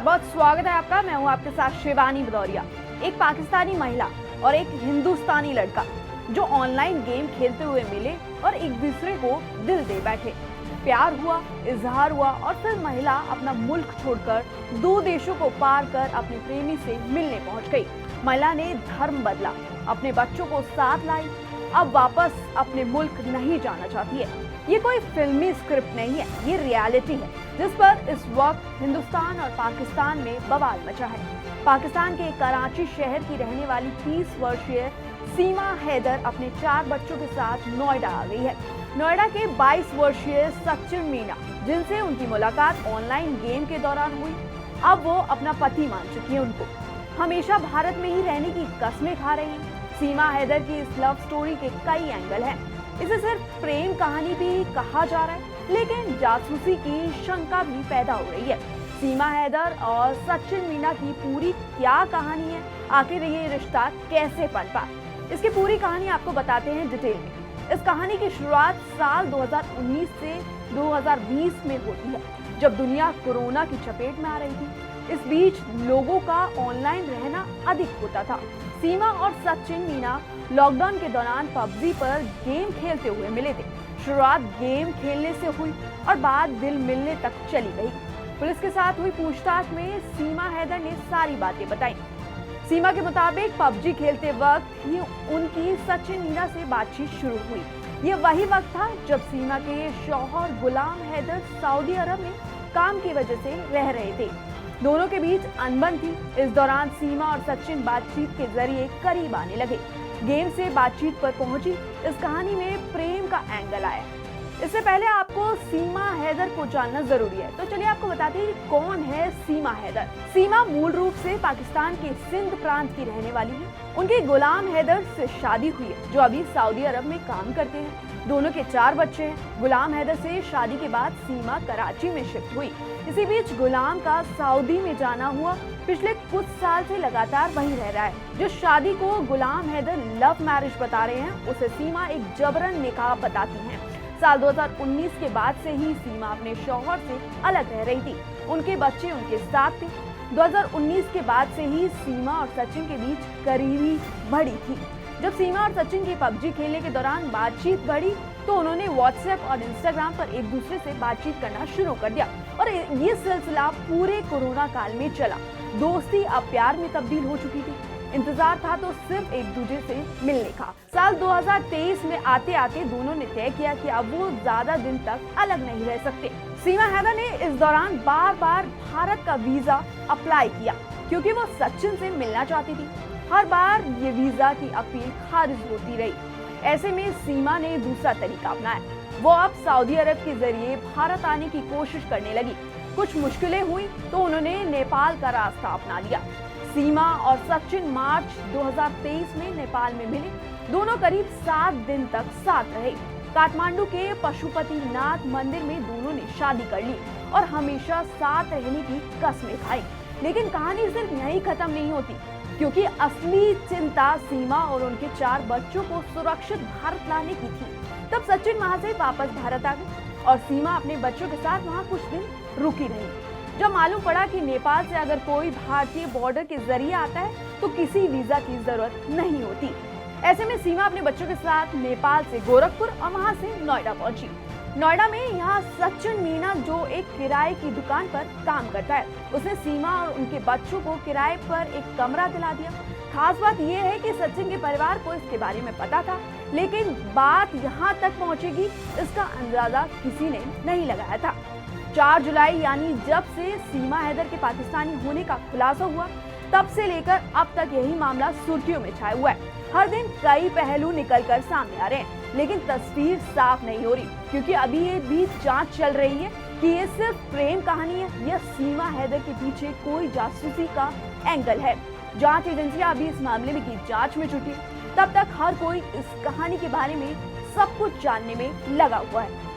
बहुत स्वागत है आपका। मैं हूं आपके साथ शिवानी भदौरिया। एक पाकिस्तानी महिला और एक हिंदुस्तानी लड़का जो ऑनलाइन गेम खेलते हुए मिले और एक दूसरे को दिल दे बैठे। प्यार हुआ, इजहार हुआ और फिर महिला अपना मुल्क छोड़कर 2 देशों को पार कर अपने प्रेमी से मिलने पहुंच गई। महिला ने धर्म बदला, अपने बच्चों को साथ लाई, अब वापस अपने मुल्क नहीं जाना चाहती है। ये कोई फिल्मी स्क्रिप्ट नहीं है, ये रियलिटी है जिस पर इस वक्त हिंदुस्तान और पाकिस्तान में बवाल मचा है। पाकिस्तान के कराची शहर की रहने वाली 30 वर्षीय सीमा हैदर अपने 4 बच्चों के साथ नोएडा आ गई है। नोएडा के 22 वर्षीय सचिन मीना, जिनसे उनकी मुलाकात ऑनलाइन गेम के दौरान हुई, अब वो अपना पति मान चुकी है। उनको हमेशा भारत में ही रहने की कसमें खा रही हैं। सीमा हैदर की इस लव स्टोरी के कई एंगल हैं। इसे सिर्फ प्रेम कहानी भी कहा जा रहा है, लेकिन जासूसी की शंका भी पैदा हो रही है। सीमा हैदर और सचिन मीना की पूरी क्या कहानी है, आखिर ये रिश्ता कैसे पनपा, इसकी पूरी कहानी आपको बताते हैं डिटेल में। इस कहानी की शुरुआत साल 2019 से 2020 में होती है, जब दुनिया कोरोना की चपेट में आ रही थी। इस बीच लोगों का ऑनलाइन रहना अधिक होता था। सीमा और सचिन मीना लॉकडाउन के दौरान पबजी पर गेम खेलते हुए मिले थे। शुरुआत गेम खेलने से हुई और बाद दिल मिलने तक चली गई। पुलिस के साथ हुई पूछताछ में सीमा हैदर ने सारी बातें बताई। सीमा के मुताबिक पबजी खेलते वक्त ही उनकी सचिन मीना से बातचीत शुरू हुई। ये वही वक्त था जब सीमा के शौहर गुलाम हैदर सऊदी अरब में काम की वजह से रह रहे थे। दोनों के बीच अनबन थी। इस दौरान सीमा और सचिन बातचीत के जरिए करीब आने लगे। गेम से बातचीत पर पहुंची इस कहानी में प्रेम का एंगल आया। इससे पहले आपको सीमा हैदर को जानना जरूरी है, तो चलिए आपको बताते हैं कि कौन है सीमा हैदर। सीमा मूल रूप से पाकिस्तान के सिंध प्रांत की रहने वाली है। उनकी गुलाम हैदर से शादी हुई है, जो अभी सऊदी अरब में काम करते हैं। दोनों के 4 बच्चे हैं। गुलाम हैदर से शादी के बाद सीमा कराची में शिफ्ट हुई। इसी बीच गुलाम का सऊदी में जाना हुआ। पिछले कुछ साल से लगातार वहीं रह रहा है। जो शादी को गुलाम हैदर लव मैरिज बता रहे हैं, उसे सीमा एक जबरन निकाह बताती हैं। साल 2019 के बाद से ही सीमा अपने शौहर से अलग रह रही थी। उनके बच्चे उनके साथ थे। 2019 के बाद से ही सीमा और सचिन के बीच करीबी बढ़ी थी। जब सीमा और सचिन की पबजी खेलने के दौरान बातचीत बढ़ी, तो उन्होंने व्हाट्सएप और इंस्टाग्राम पर एक दूसरे से बातचीत करना शुरू कर दिया और ये सिलसिला पूरे कोरोना काल में चला। दोस्ती अब प्यार में तब्दील हो चुकी थी। इंतजार था तो सिर्फ एक दूसरे से मिलने का। साल 2023 में आते आते दोनों ने तय किया कि अब वो ज्यादा दिन तक अलग नहीं रह सकते। सीमा हैदर ने इस दौरान बार बार भारत का वीजा अप्लाई किया, क्योंकि वो सचिन से मिलना चाहती थी। हर बार ये वीजा की अपील खारिज होती रही। ऐसे में सीमा ने दूसरा तरीका अपनाया। वो अब सऊदी अरब के जरिए भारत आने की कोशिश करने लगी। कुछ मुश्किलें हुई तो उन्होंने नेपाल का रास्ता अपना लिया। सीमा और सचिन मार्च 2023 में नेपाल में मिले। दोनों करीब 7 दिन तक साथ रहे। काठमांडू के पशुपतिनाथ मंदिर में दोनों ने शादी कर ली और हमेशा साथ रहने की कसमें खाई। लेकिन कहानी सिर्फ यहीं खत्म नहीं होती, क्योंकि असली चिंता सीमा और उनके 4 बच्चों को सुरक्षित भारत लाने की थी। तब सचिन वहां से वापस भारत आ गए और सीमा अपने बच्चों के साथ वहां कुछ दिन रुकी रही। जब मालूम पड़ा कि नेपाल से अगर कोई भारतीय बॉर्डर के जरिए आता है तो किसी वीजा की जरूरत नहीं होती। ऐसे में सीमा अपने बच्चों के साथ नेपाल से गोरखपुर और वहां से नोएडा पहुंची। नोएडा में यहाँ सचिन मीना, जो एक किराए की दुकान पर काम करता है, उसने सीमा और उनके बच्चों को किराए पर एक कमरा दिला दिया। खास बात यह है कि सचिन के परिवार को इसके बारे में पता था, लेकिन बात यहाँ तक पहुँचेगी इसका अंदाजा किसी ने नहीं लगाया था। 4 जुलाई यानी जब से सीमा हैदर के पाकिस्तानी होने का खुलासा हुआ, तब से लेकर अब तक यही मामला सुर्खियों में छाया हुआ है। हर दिन कई पहलू निकलकर सामने आ रहे हैं, लेकिन तस्वीर साफ नहीं हो रही, क्योंकि अभी ये भी जांच चल रही है कि ये सिर्फ प्रेम कहानी है या सीमा हैदर के पीछे कोई जासूसी का एंगल है। जांच एजेंसियां अभी इस मामले में की जांच में जुटी। तब तक हर कोई इस कहानी के बारे में सब कुछ जानने में लगा हुआ है।